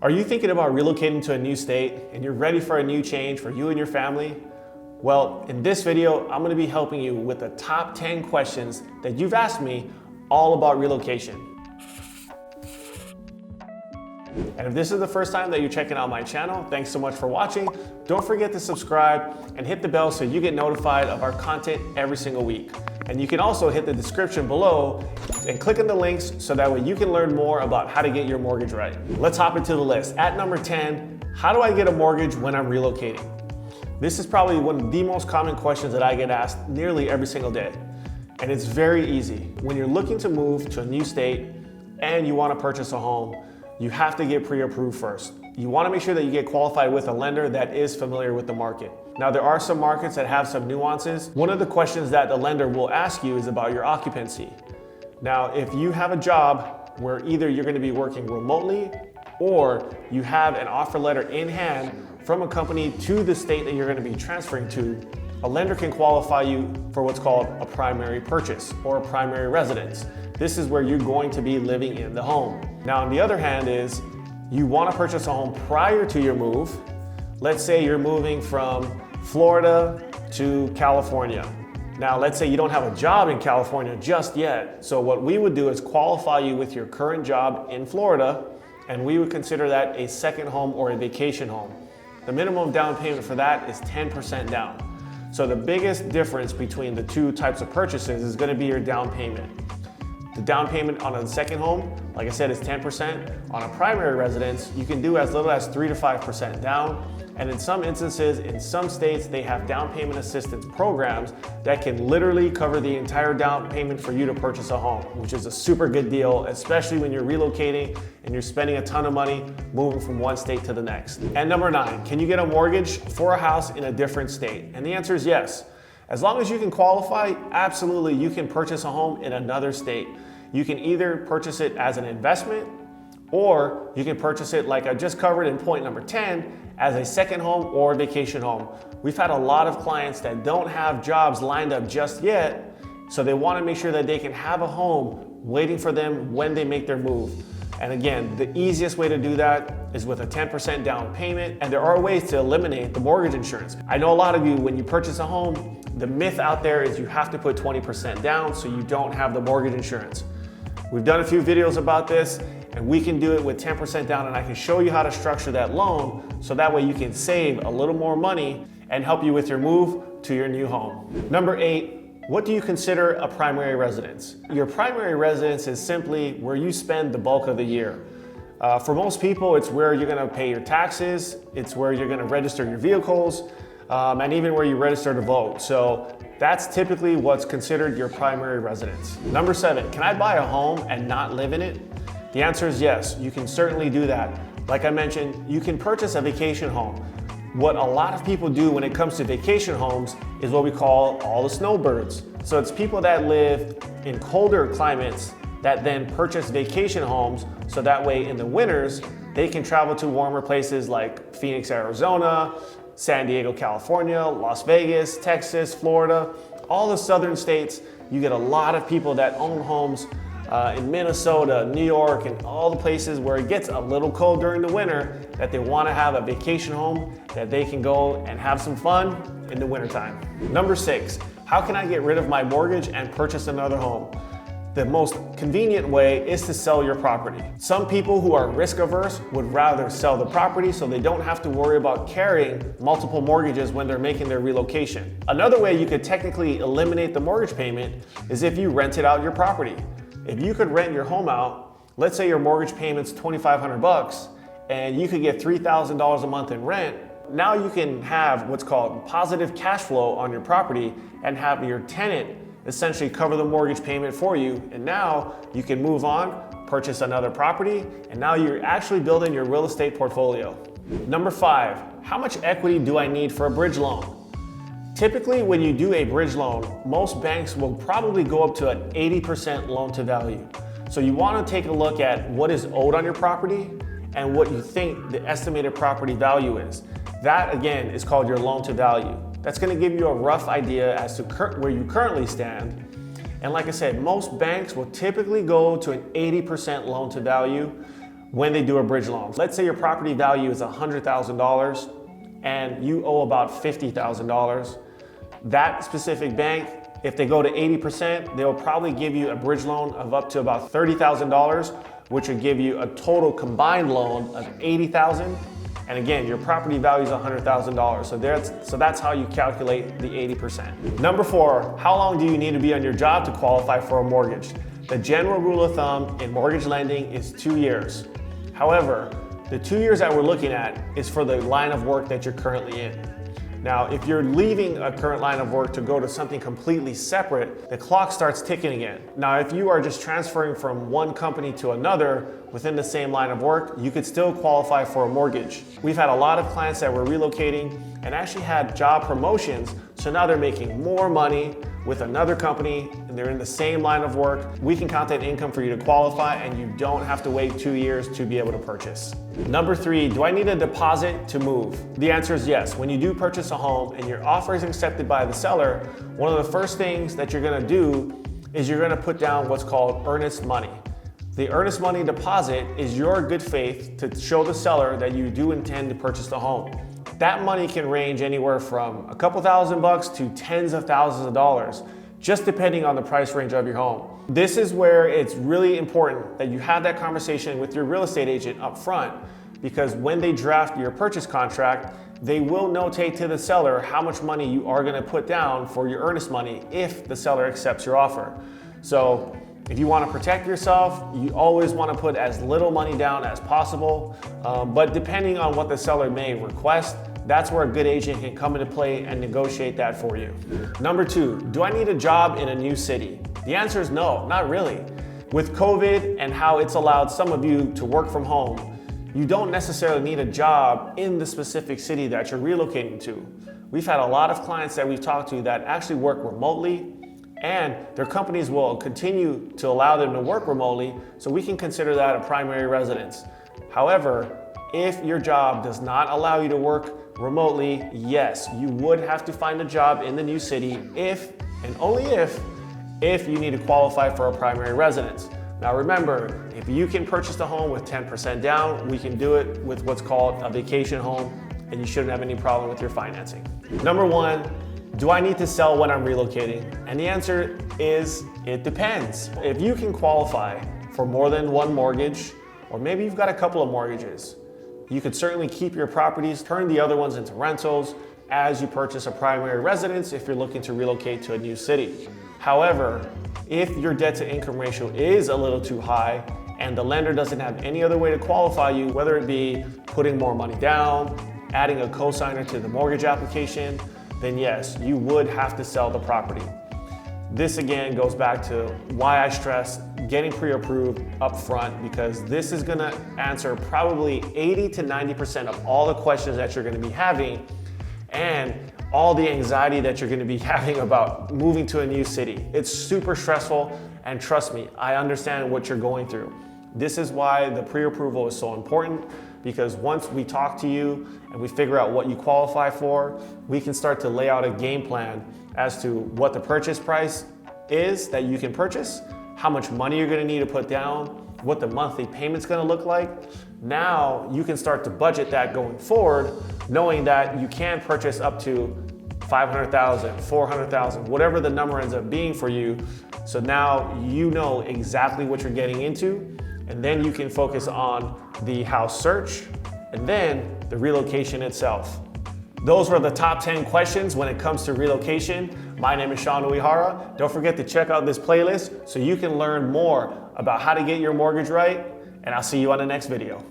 Are you thinking about relocating to a new state and you're ready for a new change for you and your family? Well, in this video, I'm going to be helping you with the top 10 questions that you've asked me all about relocation. And if this is the first time that you're checking out my channel, thanks so much for watching. Don't forget to subscribe and hit the bell so you get notified of our content every single week. And you can also hit the description below and click on the links so that way you can learn more about how to get your mortgage right. Let's hop into the list. At number 10, how do I get a mortgage when I'm relocating? This is probably one of the most common questions that I get asked nearly every single day. And it's very easy. When you're looking to move to a new state and you want to purchase a home, you have to get pre-approved first. You want to make sure that you get qualified with a lender that is familiar with the market. Now, there are some markets that have some nuances. One of the questions that the lender will ask you is about your occupancy. Now, if you have a job where either you're going to be working remotely or you have an offer letter in hand from a company to the state that you're going to be transferring to, a lender can qualify you for what's called a primary purchase or a primary residence. This is where you're going to be living in the home. Now, on the other hand is you want to purchase a home prior to your move. Let's say you're moving from Florida to California. Now, let's say you don't have a job in California just yet. So what we would do is qualify you with your current job in Florida, and we would consider that a second home or a vacation home. The minimum down payment for that is 10% down. So the biggest difference between the two types of purchases is going to be your down payment. The down payment on a second home, like I said, is 10%. On a primary residence, you can do as little as 3 to 5% down. And in some instances, in some states, they have down payment assistance programs that can literally cover the entire down payment for you to purchase a home, which is a super good deal, especially when you're relocating and you're spending a ton of money moving from one state to the next. And number 9, can you get a mortgage for a house in a different state? And the answer is yes. As long as you can qualify, absolutely, you can purchase a home in another state. You can either purchase it as an investment, or you can purchase it, like I just covered in point number 10, as a second home or vacation home. We've had a lot of clients that don't have jobs lined up just yet, so they want to make sure that they can have a home waiting for them when they make their move. And again, the easiest way to do that is with a 10% down payment, and there are ways to eliminate the mortgage insurance. I know a lot of you, when you purchase a home, the myth out there is you have to put 20% down so you don't have the mortgage insurance. We've done a few videos about this, and we can do it with 10% down, and I can show you how to structure that loan so that way you can save a little more money and help you with your move to your new home. Number 8, what do you consider a primary residence? Your primary residence is simply where you spend the bulk of the year. For most people, it's where you're gonna pay your taxes, it's where you're gonna register your vehicles, and even where you register to vote. So that's typically what's considered your primary residence. Number 7, can I buy a home and not live in it? The answer is yes, you can certainly do that. Like I mentioned, you can purchase a vacation home. What a lot of people do when it comes to vacation homes is what we call all the snowbirds. So it's people that live in colder climates that then purchase vacation homes so that way in the winters, they can travel to warmer places like Phoenix, Arizona, San Diego, California, Las Vegas, Texas, Florida, all the southern states. You get a lot of people that own homes in Minnesota, New York, and all the places where it gets a little cold during the winter that they want to have a vacation home that they can go and have some fun in the wintertime. Number 6, how can I get rid of my mortgage and purchase another home? The most convenient way is to sell your property. Some people who are risk averse would rather sell the property so they don't have to worry about carrying multiple mortgages when they're making their relocation. Another way you could technically eliminate the mortgage payment is if you rented out your property. If you could rent your home out, let's say your mortgage payment's $2,500 and you could get $3,000 a month in rent, now you can have what's called positive cash flow on your property and have your tenant essentially cover the mortgage payment for you. And now you can move on, purchase another property, and now you're actually building your real estate portfolio. Number 5, how much equity do I need for a bridge loan? Typically, when you do a bridge loan, most banks will probably go up to an 80% loan to value. So you want to take a look at what is owed on your property and what you think the estimated property value is. That, again, is called your loan to value. That's going to give you a rough idea as to where you currently stand. And like I said, most banks will typically go to an 80% loan to value, when they do a bridge loan. Let's say your property value is $100,000 and you owe about $50,000. That specific bank, if they go to 80%, they'll probably give you a bridge loan of up to about $30,000, which would give you a total combined loan of $80,000. And again, your property value is $100,000. So that's how you calculate the 80%. Number 4, how long do you need to be on your job to qualify for a mortgage? The general rule of thumb in mortgage lending is 2 years. However, the 2 years that we're looking at is for the line of work that you're currently in. Now, if you're leaving a current line of work to go to something completely separate, the clock starts ticking again. Now, if you are just transferring from one company to another within the same line of work, you could still qualify for a mortgage. We've had a lot of clients that were relocating and actually had job promotions, so now they're making more money with another company and they're in the same line of work. We can count that income for you to qualify and you don't have to wait 2 years to be able to purchase. Number 3, do I need a deposit to move? The answer is yes. When you do purchase a home and your offer is accepted by the seller, one of the first things that you're gonna do is you're gonna put down what's called earnest money. The earnest money deposit is your good faith to show the seller that you do intend to purchase the home. That money can range anywhere from a couple $1,000s to tens of thousands of dollars, just depending on the price range of your home. This is where it's really important that you have that conversation with your real estate agent up front, because when they draft your purchase contract, they will notate to the seller how much money you are gonna put down for your earnest money if the seller accepts your offer. So if you want to protect yourself, you always want to put as little money down as possible, but depending on what the seller may request, that's where a good agent can come into play and negotiate that for you. Number 2, do I need a job in a new city? The answer is no, not really. With COVID and how it's allowed some of you to work from home, you don't necessarily need a job in the specific city that you're relocating to. We've had a lot of clients that we've talked to that actually work remotely, and their companies will continue to allow them to work remotely, so we can consider that a primary residence. However, if your job does not allow you to work remotely, yes, you would have to find a job in the new city if, and only if you need to qualify for a primary residence. Now remember, if you can purchase the home with 10% down, we can do it with what's called a vacation home, and you shouldn't have any problem with your financing. Number 1, do I need to sell when I'm relocating? And the answer is, it depends. If you can qualify for more than one mortgage, or maybe you've got a couple of mortgages, you could certainly keep your properties, turn the other ones into rentals as you purchase a primary residence if you're looking to relocate to a new city. However, if your debt to income ratio is a little too high and the lender doesn't have any other way to qualify you, whether it be putting more money down, adding a cosigner to the mortgage application, then yes, you would have to sell the property. This again goes back to why I stress getting pre-approved up front, because this is gonna answer probably 80 to 90% of all the questions that you're gonna be having and all the anxiety that you're gonna be having about moving to a new city. It's super stressful, and trust me, I understand what you're going through. This is why the pre-approval is so important, because once we talk to you and we figure out what you qualify for, we can start to lay out a game plan as to what the purchase price is that you can purchase, how much money you're gonna need to put down, what the monthly payment's gonna look like. Now you can start to budget that going forward, knowing that you can purchase up to $500,000, $400,000, whatever the number ends up being for you. So now you know exactly what you're getting into, and then you can focus on the house search and then the relocation itself. Those were the top 10 questions when it comes to relocation. My name is Uyehara. Don't forget to check out this playlist so you can learn more about how to get your mortgage right, and I'll see you on the next video.